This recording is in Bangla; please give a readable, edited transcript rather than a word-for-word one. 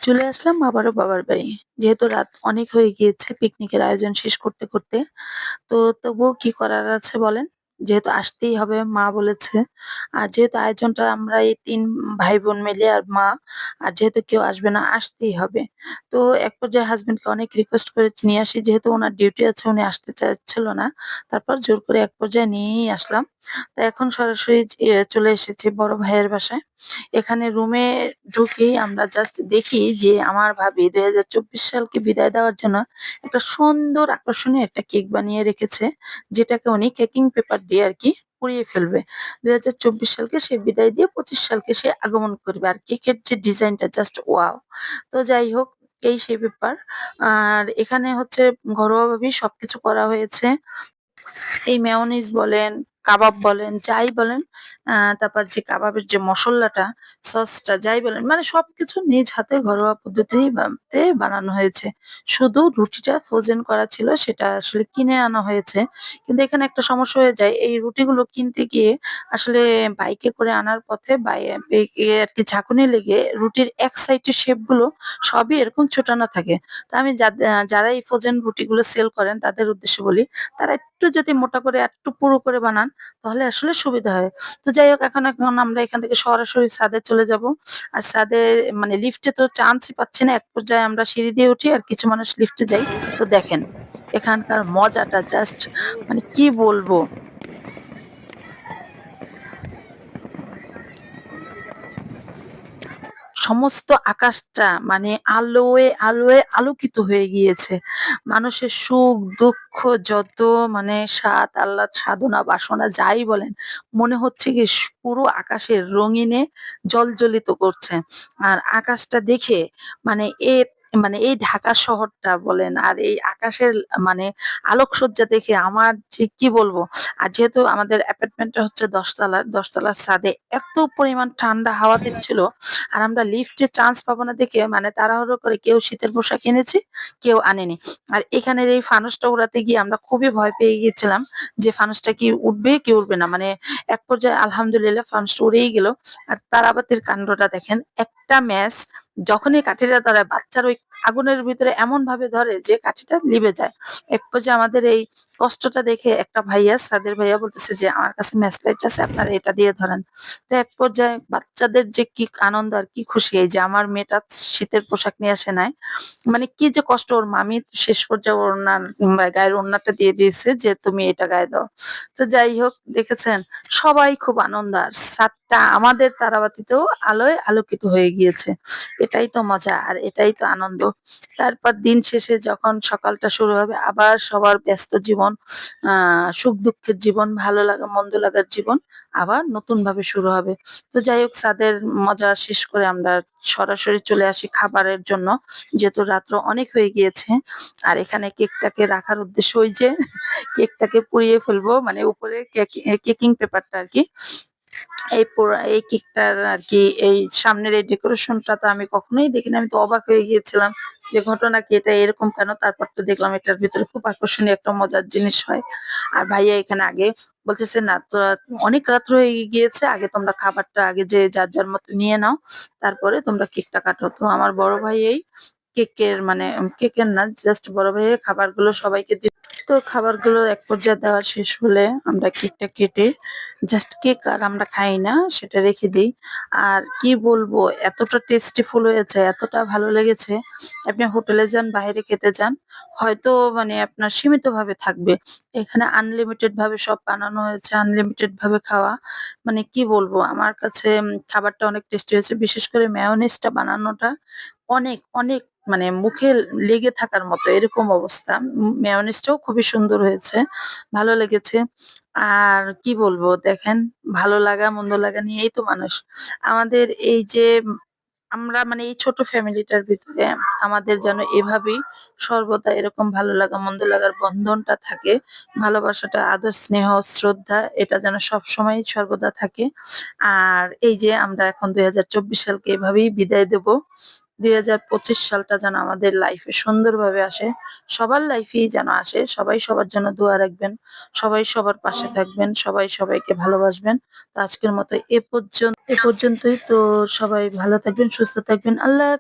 চলে আসলাম আবারও বাবার বাড়ি। যেহেতু রাত অনেক হয়ে গিয়েছে পিকনিকের আয়োজন শেষ করতে। তো তবুও কি করার আছে বলেন? যেহেতু আসতেই হবে মা বলেছে। আর যেহেতু আয়োজনটা আমরা এই ৩ ভাই-বোন মিলে আর মা, আর যেহেতু কেউ আসবে না আসতেই হবে। তো এক পর্যায়ে হাসব্যান্ডকে অনেক রিকোয়েস্ট করে নিয়ে আসি যেহেতু উনার ডিউটি আছে উনি আসতে চাচ্ছিল না। তারপর জোর করে এক পর্যায়ে নিয়েই আসলাম। তো এখন সরাসরি চলে এসেছি বড় ভাইয়ের বাসায়। এখানে রুমে ঢুকেই আমরা জাস্ট দেখি যে আমার ভাবি ২০২৪ সালকে বিদায় দেওয়ার জন্য একটা সুন্দর আকর্ষণীয় একটা কেক বানিয়ে রেখেছে। যেটাকে উনি কেকিং পেপার দিয়ে আরকি পুড়িয়ে ফেলবে। ২০২৪ সালকে সে বিদায় দিয়ে ২৫ সালকে সে আগমন করবে। আর কেকের যে ডিজাইনটা জাস্ট ওয়াও! তো যাই হোক এই সেই ব্যাপার। আর এখানে হচ্ছে ঘরোয়াভাবেই সবকিছু করা হয়েছে। এই মেয়োনিজ বলেন, কাবাব বলেন, যাই বলেন তারপর যে কাবাবের যে মসল্লাটা, সসটা যাই বলেন মানে সবকিছু নিজ হাতে ঘরোয়া পদ্ধতিতেই বানানো হয়েছে। শুধু রুটিটা ফ্রোজেন করা ছিল সেটা আসলে কিনে আনা হয়েছে। কিন্তু এখানে একটা সমস্যা হয়ে যায় এই রুটিগুলো কিনতে গিয়ে আসলে বাইকে করে আনার পথে আরকি ঝাঁকুনি লেগে রুটির এক সাইডের শেপ গুলো সবই এরকম ছোটানো থাকে। তো আমি যারা এই ফ্রোজেন রুটিগুলো সেল করেন তাদের উদ্দেশ্যে বলি তারা একটু যদি মোটা করে একটু পুরু করে বানান তাহলে আসলে সুবিধা হয়। তো যাই হোক এখন আমরা এখান থেকে সরাসরি ছাদে চলে যাবো। আর ছাদে মানে লিফটে তো চান্সই পাচ্ছি না। এক পর্যায়ে আমরা সিঁড়ি দিয়ে উঠি আর কিছু মানুষ লিফটে যাই। তো দেখেন এখানকার মজাটা জাস্ট মানে কি বলবো? সমস্ত আকাশটা মানে আলোয় আলোকিত হয়ে গিয়েছে। মানুষের সুখ, দুঃখ যত মানে স্বাদ, আহ্লাদ, সাধনা, বাসনা যাই বলেন, মনে হচ্ছে কি পুরো আকাশের রঙিনে জলজ্বলিত করছে। আর আকাশটা দেখে মানে মানে এই ঢাকা শহরটা বলেন আর এই আকাশের মানে আলোকসজ্জা দেখে আমার যে কি বলবো? আর যেহেতু আমাদের অ্যাপার্টমেন্টটা হচ্ছে ১০ তলার, ১০ তলার ছাদে এত পরিমাণ ঠান্ডা হাওয়া দিচ্ছিল আর আমরা লিফটে চান্স পাবো না দেখে মানে তাড়াহুড়ো করে কেউ শীতের পোশাক এনেছি, কেউ আনেনি। আর এখানের এই ফানুসটা উড়াতে গিয়ে আমরা খুবই ভয় পেয়ে গিয়েছিলাম যে ফানুসটা কি উঠবে কি উঠবে না। মানে এক পর্যায়ে আলহামদুলিল্লাহ ফানুসটা উড়েই গেল। আর তারাবাতির কান্ডটা দেখেন, একটা ম্যাচ যখনই কাঠিটা ধরে বাচ্চার ওই আগুনের ভিতরে এমনভাবে ধরে যে কাঠিটা লিভে যায়। এক পর্যায়ে আমাদের এই কষ্টটা দেখে একটা ভাইয়া, ছাদের ভাইয়া বলতেছে যে, "আমার কাছে ম্যাচ লাইট আছে, আপনারা এটা দিয়ে ধরেন।" তো এক পর্যায়ে বাচ্চাদের যে কি আনন্দ আর কি খুশি এই যে আমার মেয়েটা শীতের পোশাক নিয়ে আসে নাই। মানে কি যে কষ্ট ওর মামি শেষ পর্যায়ে ওড়নার গায়ের ওড়নাটা দিয়ে দিয়েছে যে তুমি এটা গায়ে দাও। তো যাই হোক দেখেছেন সবাই খুব আনন্দ আর ছাদটা আমাদের তারাবাতিতেও আলোয় আলোকিত হয়ে গিয়েছে। এটাই তো মজা আর এটাই তো আনন্দ। তারপর দিন শেষে যখন সকালটা শুরু হবে আবার সবার ব্যস্ত জীবন, সুখ দুঃখের জীবন, ভালো লাগা মন্দ লাগার জীবন আবার নতুনভাবে শুরু হবে। তো যাই হোক ছাদের মজা শেষ করে আমরা সরাসরি চলে আসি খাবারের জন্য। যেহেতু রাত্র অনেক হয়ে গিয়েছে। আর এখানে কেকটাকে রাখার উদ্দেশ্য ওই যে কেকটাকে পুড়িয়ে ফেলবো মানে উপরে কেকিং পেপারটা আরকি। এই কেকটার আরকি এই সামনের এই ডেকোরেশনটা তো আমি কখনোই দেখিনি। আমি তো অবাক হয়ে গিয়েছিলাম যে ঘটনা কি এটা এরকম কেন? তারপর তো দেখলাম এটার ভিতরে খুব আকর্ষণীয় একটা মজার জিনিস হয়। আর ভাইয়া এখানে আগে বলতেছে, "না তোরা অনেক রাত্র হয়ে গিয়েছে। আগে তোমরা খাবারটা আগে যে যার মতো নিয়ে নাও। তারপরে তোমরা কেকটা কাটো।" তো আমার বড় ভাই এই কেকের মানে কেকের না জাস্ট বড় ভাইয়ের খাবারগুলো সবাইকে তো খাবারগুলো এক পর্যায়ে দেওয়া শেষ হলে আমরা কেকটা কেটে জাস্ট কেক আর আমরা খাই না সেটা রেখে দিই। আর কি বলবো এতটা টেস্টিফুল হয়েছে, এতটা ভালো লেগেছে। আপনি হোটেলে যান, বাইরে খেতে যান, হয়তো মানে আপনার সীমিতভাবে থাকবে। এখানে আনলিমিটেড ভাবে সব বানানো হয়েছে, আনলিমিটেড ভাবে খাওয়া। মানে কি বলবো আমার কাছে খাবারটা অনেক টেস্টি হয়েছে। বিশেষ করে মেয়োনিজটা বানানোটা অনেক মানে মুখে লেগে থাকার মতো এরকম অবস্থা। মেয়োনিজটাও খুবই সুন্দর হয়েছে। ভালো লেগেছে। আর কি বলবো দেখেন ভালো লাগা মন্দ লাগা নিয়েই তো মানুষ। আমাদের এই যে আমরা মানে এই ছোট ফ্যামিলিটার ভিতরে আমাদের যেন এভাবেই সর্বদা এরকম ভালো লাগা মন্দ লাগার বন্ধনটা থাকে। ভালোবাসাটা, আদর, স্নেহ, শ্রদ্ধা এটা যেন সবসময়ই সর্বদা থাকে। আর এই যে আমরা এখন ২০২৪ সালকে এভাবেই বিদায় দেব। ২০২৫ সালটা যেন আমাদের লাইফে সুন্দরভাবে আসে। সবার লাইফেই যেন আসে। সবাই সবার জন্য দোয়া রাখবেন। সবাই সবার পাশে থাকবেন। সবাই সবাইকে ভালোবাসবেন। তো আজকের মতো এ পর্যন্তই। তো সবাই ভালো থাকবেন, সুস্থ থাকবেন। আল্লাহ